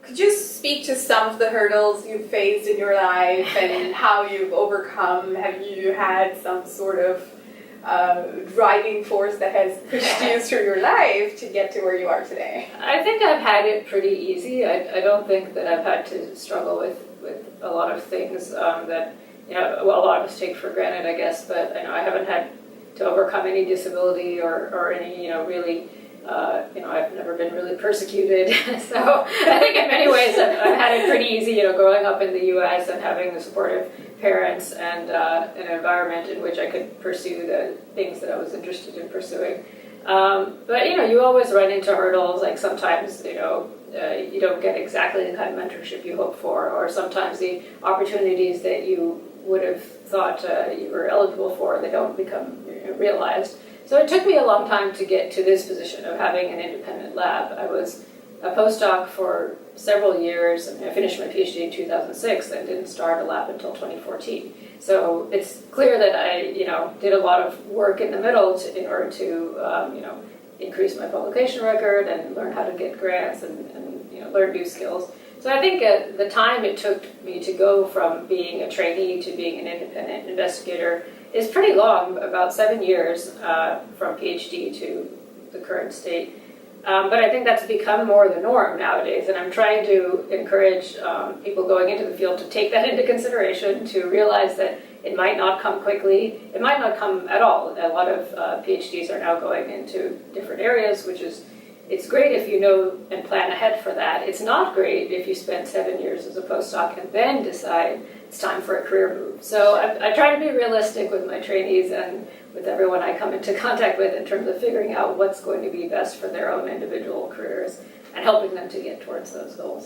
Could you speak to some of the hurdles you've faced in your life and how you've overcome? Have you had some sort of driving force that has pushed you through your life to get to where you are today? I think I've had it pretty easy. I don't think that I've had to struggle with a lot of things that, a lot of us take for granted, I guess, but I haven't had to overcome any disability or any, really, I've never been really persecuted. So I think in many ways I've had it pretty easy, growing up in the U.S. and having the supportive parents and an environment in which I could pursue the things that I was interested in pursuing. But you always run into hurdles, like sometimes, you don't get exactly the kind of mentorship you hope for, or sometimes the opportunities that you would have thought you were eligible for, they don't become realized. So it took me a long time to get to this position of having an independent lab. I was a postdoc for several years. I finished my PhD in 2006 and didn't start a lab until 2014. So it's clear that I, did a lot of work in the middle in order to, increase my publication record and learn how to get grants and learn new skills. So I think the time it took me to go from being a trainee to being an independent investigator is pretty long, about 7 years from PhD to the current state. But I think that's become more the norm nowadays, and I'm trying to encourage people going into the field to take that into consideration, to realize that it might not come quickly, it might not come at all. A lot of PhDs are now going into different areas, it's great if you know and plan ahead for that. It's not great if you spend 7 years as a postdoc and then decide it's time for a career move. So I try to be realistic with my trainees and with everyone I come into contact with in terms of figuring out what's going to be best for their own individual careers and helping them to get towards those goals.